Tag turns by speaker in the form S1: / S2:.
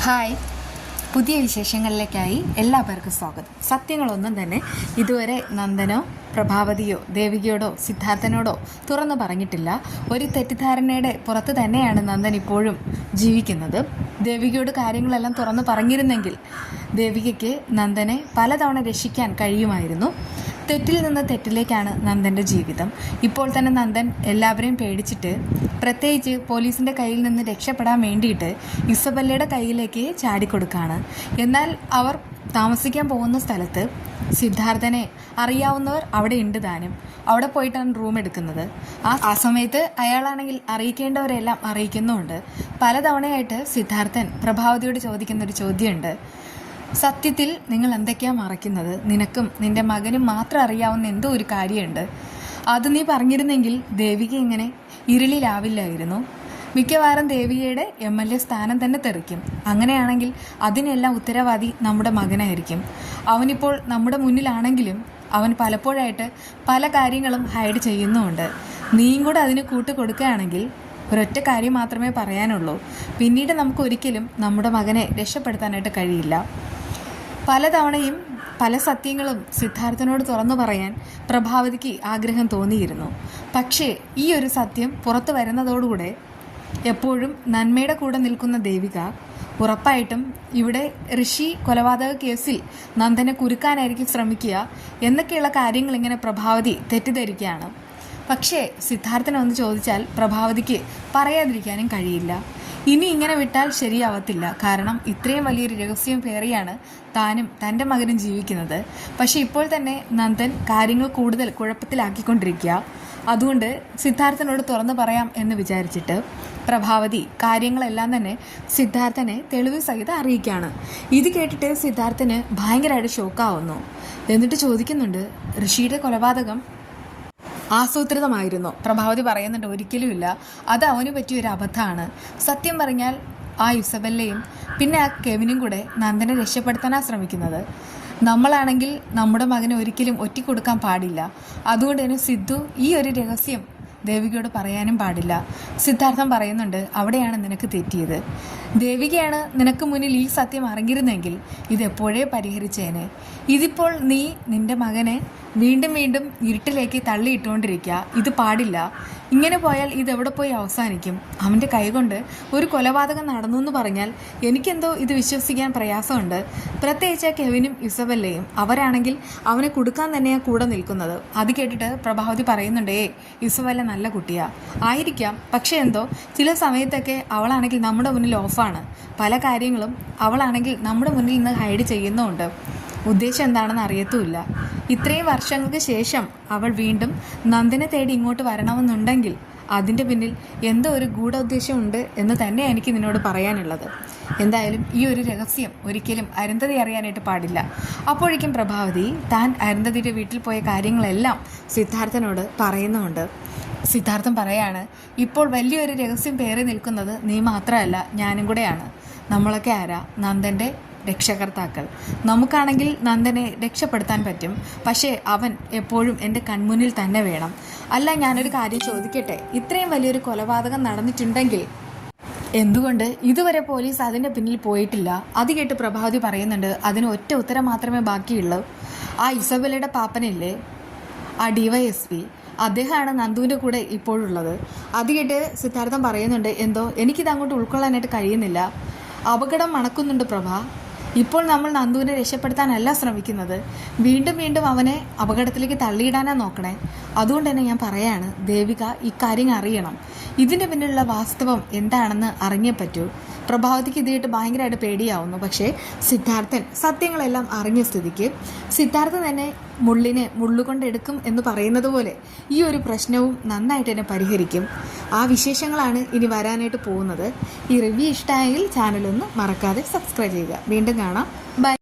S1: Hi, പുതിയ വിശേഷങ്ങളിലേക്കായി എല്ലാവർക്കും സ്വാഗതം. സത്യങ്ങളൊന്നും തന്നെ ഇതുവരെ നന്ദനോ പ്രഭാവതിയോ ദേവികയോടോ സിദ്ധാർത്ഥനോടോ തുറന്നു പറഞ്ഞിട്ടില്ല. ഒരു തെറ്റിദ്ധാരണയുടെ പുറത്ത് തന്നെയാണ് നന്ദൻ ഇപ്പോഴും ജീവിക്കുന്നത്. ദേവികയോട് കാര്യങ്ങളെല്ലാം തുറന്നു പറഞ്ഞിരുന്നെങ്കിൽ ദേവികയ്ക്ക് നന്ദനെ പലതവണ രക്ഷിക്കാൻ കഴിയുമായിരുന്നു. തെറ്റിൽ നിന്ന് തെറ്റിലേക്കാണ് നന്ദൻ്റെ ജീവിതം. ഇപ്പോൾ തന്നെ നന്ദൻ എല്ലാവരെയും പേടിച്ചിട്ട്, പ്രത്യേകിച്ച് പോലീസിൻ്റെ കയ്യിൽ നിന്ന് രക്ഷപ്പെടാൻ വേണ്ടിയിട്ട് ഇസബല്ലയുടെ കയ്യിലേക്ക് ചാടിക്കൊടുക്കുകയാണ്. എന്നാൽ അവർ താമസിക്കാൻ പോകുന്ന സ്ഥലത്ത് സിദ്ധാർത്ഥനെ അറിയാവുന്നവർ അവിടെ ഉണ്ട് താനും. അവിടെ പോയിട്ടാണ് റൂം എടുക്കുന്നത്. ആ സമയത്ത് അയാളാണെങ്കിൽ അറിയിക്കേണ്ടവരെല്ലാം അറിയിക്കുന്നുമുണ്ട്. പലതവണയായിട്ട് സിദ്ധാർത്ഥൻ പ്രഭാവതിയോട് ചോദിക്കുന്നൊരു ചോദ്യമുണ്ട്: സത്യത്തിൽ നിങ്ങൾ എന്തൊക്കെയാണ് മറയ്ക്കുന്നത്? നിനക്കും നിന്റെ മകനും മാത്രം അറിയാവുന്ന എന്തോ ഒരു കാര്യമുണ്ട്. അത് നീ പറഞ്ഞിരുന്നെങ്കിൽ ദേവിക ഇങ്ങനെ ഇരുളിലാവില്ലായിരുന്നു. മിക്കവാറും ദേവികയുടെ MLA സ്ഥാനം തന്നെ തെറിക്കും. അങ്ങനെയാണെങ്കിൽ അതിനെല്ലാം ഉത്തരവാദി നമ്മുടെ മകനായിരിക്കും. അവനിപ്പോൾ നമ്മുടെ മുന്നിലാണെങ്കിലും അവൻ പലപ്പോഴായിട്ട് പല കാര്യങ്ങളും ഹൈഡ് ചെയ്യുന്നുമുണ്ട്. നീയും കൂടെ അതിന് കൂട്ട് കൊടുക്കുകയാണെങ്കിൽ ഒരൊറ്റ കാര്യം മാത്രമേ പറയാനുള്ളൂ: പിന്നീട് നമുക്ക് ഒരിക്കലും നമ്മുടെ മകനെ രക്ഷപ്പെടുത്താനായിട്ട് കഴിയില്ല. പലതവണയും പല സത്യങ്ങളും സിദ്ധാർത്ഥനോട് തുറന്നു പറയാൻ പ്രഭാവതിക്ക് ആഗ്രഹം തോന്നിയിരുന്നു. പക്ഷേ ഈ ഒരു സത്യം പുറത്തു വരുന്നതോടുകൂടെ എപ്പോഴും നന്മയുടെ കൂടെ നിൽക്കുന്ന ദേവിക ഉറപ്പായിട്ടും ഇവിടെ ഋഷി കൊലപാതക കേസിൽ നന്ദനെ കുരുക്കാനായിരിക്കും ശ്രമിക്കുക എന്നൊക്കെയുള്ള കാര്യങ്ങൾ ഇങ്ങനെ പ്രഭാവതി തെറ്റിദ്ധരിക്കുകയാണ്. പക്ഷേ സിദ്ധാർത്ഥനെ ഒന്ന് ചോദിച്ചാൽ പ്രഭാവതിക്ക് പറയാതിരിക്കാനും കഴിയില്ല. ഇനി ഇങ്ങനെ വിട്ടാൽ ശരിയാവത്തില്ല. കാരണം ഇത്രയും വലിയൊരു രഹസ്യം പേറിയാണ് താനും തൻ്റെ മകനും ജീവിക്കുന്നത്. പക്ഷേ ഇപ്പോൾ തന്നെ നന്ദൻ കാര്യങ്ങൾ കൂടുതൽ കുഴപ്പത്തിലാക്കിക്കൊണ്ടിരിക്കുക. അതുകൊണ്ട് സിദ്ധാർത്ഥനോട് തുറന്നു പറയാം എന്ന് വിചാരിച്ചിട്ട് പ്രഭാവതി കാര്യങ്ങളെല്ലാം തന്നെ സിദ്ധാർത്ഥനെ തെളിവ് സഹിതം അറിയിക്കുകയാണ്. ഇത് കേട്ടിട്ട് സിദ്ധാർത്ഥന് ഭയങ്കരമായിട്ട് ഷോക്കാവുന്നു. എന്നിട്ട് ചോദിക്കുന്നുണ്ട്: ഋഷിയുടെ കൊലപാതകം ആസൂത്രിതമായിരുന്നു? പ്രഭാവതി പറയുന്നുണ്ട്: ഒരിക്കലുമില്ല, അത് അവന് പറ്റിയൊരു അബദ്ധമാണ്. സത്യം പറഞ്ഞാൽ ആ ഇസബല്ലയും പിന്നെ ആ കെവിനും കൂടെ നന്ദനെ രക്ഷപ്പെടുത്താനാണ് ശ്രമിക്കുന്നത്. നമ്മളാണെങ്കിൽ നമ്മുടെ മകനെ ഒരിക്കലും ഒറ്റിക്കൊടുക്കാൻ പാടില്ല. അതുകൊണ്ട് തന്നെ സിദ്ധു ഈ ഒരു രഹസ്യം ദേവികയോട് പറയാനും പാടില്ല. സിദ്ധാർത്ഥൻ പറയുന്നുണ്ട്: അവിടെയാണ് നിനക്ക് തെറ്റിയത്. ദേവികയാണ് നിനക്ക് മുന്നിൽ ഈ സത്യം അറിഞ്ഞിരുന്നെങ്കിൽ ഇതെപ്പോഴേ പരിഹരിച്ചേനെ. ഇതിപ്പോൾ നീ നിന്റെ മകനെ വീണ്ടും വീണ്ടും ഇരുട്ടിലേക്ക് തള്ളിയിട്ടുകൊണ്ടിരിക്കുക. ഇത് പാടില്ല. ഇങ്ങനെ പോയാൽ ഇതെവിടെ പോയി അവസാനിക്കും? അവൻ്റെ കൈകൊണ്ട് ഒരു കൊലപാതകം നടന്നു എന്ന് പറഞ്ഞാൽ എനിക്കെന്തോ ഇത് വിശ്വസിക്കാൻ പ്രയാസമുണ്ട്. പ്രത്യേകിച്ച് കെവിനും ഇസബല്ലയും. അവരാണെങ്കിൽ അവനെ കൊടുക്കാൻ തന്നെയാണ് കൂടെ നിൽക്കുന്നത്. അത് കേട്ടിട്ട് പ്രഭാവതി പറയുന്നുണ്ട്: ഇസബല്ല നല്ല കുട്ടിയാ ആയിരിക്കാം, പക്ഷേ എന്തോ ചില സമയത്തൊക്കെ അവളാണെങ്കിൽ നമ്മുടെ മുന്നിൽ ഓഫാണ്. പല കാര്യങ്ങളും അവളാണെങ്കിൽ നമ്മുടെ മുന്നിൽ നിന്ന് ഹൈഡ് ചെയ്യുന്നുമുണ്ട്. ഉദ്ദേശം എന്താണെന്ന് അറിയത്തുമില്ല. ഇത്രയും വർഷങ്ങൾക്ക് ശേഷം അവൾ വീണ്ടും നന്ദനെ തേടി ഇങ്ങോട്ട് വരണമെന്നുണ്ടെങ്കിൽ അതിൻ്റെ പിന്നിൽ എന്തോ ഒരു ഗൂഢോദ്ദേശമുണ്ട് എന്ന് തന്നെ എനിക്ക് നിന്നോട് പറയാനുള്ളത്. എന്തായാലും ഈ ഒരു രഹസ്യം ഒരിക്കലും അരുന്ധതി അറിയാനായിട്ട് പാടില്ല. അപ്പോഴേക്കും പ്രഭാവതി താൻ അരുന്ധതിയുടെ വീട്ടിൽ പോയ കാര്യങ്ങളെല്ലാം സിദ്ധാർത്ഥനോട് പറയുന്നുമുണ്ട്. സിദ്ധാർത്ഥൻ പറയാണ്: ഇപ്പോൾ വലിയൊരു രഹസ്യം പേറി നിൽക്കുന്നത് നീ മാത്രമല്ല, ഞാനും കൂടെയാണ്. നമ്മളൊക്കെ ആരാ? നന്ദൻ്റെ രക്ഷകർത്താക്കൾ. നമുക്കാണെങ്കിൽ നന്ദനെ രക്ഷപ്പെടുത്താൻ പറ്റും. പക്ഷേ അവൻ എപ്പോഴും എൻ്റെ കൺമുന്നിൽ തന്നെ വേണം. അല്ല, ഞാനൊരു കാര്യം ചോദിക്കട്ടെ, ഇത്രയും വലിയൊരു കൊലപാതകം നടന്നിട്ടുണ്ടെങ്കിൽ എന്തുകൊണ്ട് ഇതുവരെ പോലീസ് അതിൻ്റെ പിന്നിൽ പോയിട്ടില്ല? അത് കേട്ട് പ്രഭാവതി പറയുന്നുണ്ട്: അതിന് ഒറ്റ ഉത്തരം മാത്രമേ ബാക്കിയുള്ളൂ. ആ ഇസബല്ലയുടെ പാപ്പനില്ലേ, ആ DYSP, അദ്ദേഹമാണ് നന്ദുവിൻ്റെ കൂടെ ഇപ്പോഴുള്ളത്. അത് കേട്ട് സിദ്ധാർത്ഥൻ പറയുന്നുണ്ട്: എന്തോ എനിക്കിത് അങ്ങോട്ട് ഉൾക്കൊള്ളാനായിട്ട് കഴിയുന്നില്ല. അപകടം മണക്കുന്നുണ്ട് പ്രഭ. ഇപ്പോൾ നമ്മൾ നന്ദുവിനെ രക്ഷപ്പെടുത്താനല്ല ശ്രമിക്കുന്നത്, വീണ്ടും വീണ്ടും അവനെ അപകടത്തിലേക്ക് തള്ളിയിടാനാണ് നോക്കണേ. അതുകൊണ്ട് തന്നെ ഞാൻ പറയാണ്, ദേവിക ഇക്കാര്യം അറിയണം. ഇതിൻ്റെ പിന്നിലുള്ള വാസ്തവം എന്താണെന്ന് അറിഞ്ഞേ പറ്റൂ. പ്രഭാവതിക്ക് ഇതിട്ട് ഭയങ്കരമായിട്ട് പേടിയാവുന്നു. പക്ഷേ സിദ്ധാർത്ഥൻ സത്യങ്ങളെല്ലാം അറിഞ്ഞ സ്ഥിതിക്ക് സിദ്ധാർത്ഥൻ തന്നെ മുള്ളിനെ മുള്ളുകൊണ്ടെടുക്കും എന്ന് പറയുന്നത് പോലെ ഈ ഒരു പ്രശ്നവും നന്നായിട്ട് തന്നെ പരിഹരിക്കും. ആ വിശേഷങ്ങളാണ് ഇനി വരാനായിട്ട് പോകുന്നത്. ഈ റിവ്യൂ ഇഷ്ടമായെങ്കിൽ ചാനലൊന്ന് മറക്കാതെ സബ്സ്ക്രൈബ് ചെയ്യുക. വീണ്ടും കാണാം. ബൈ.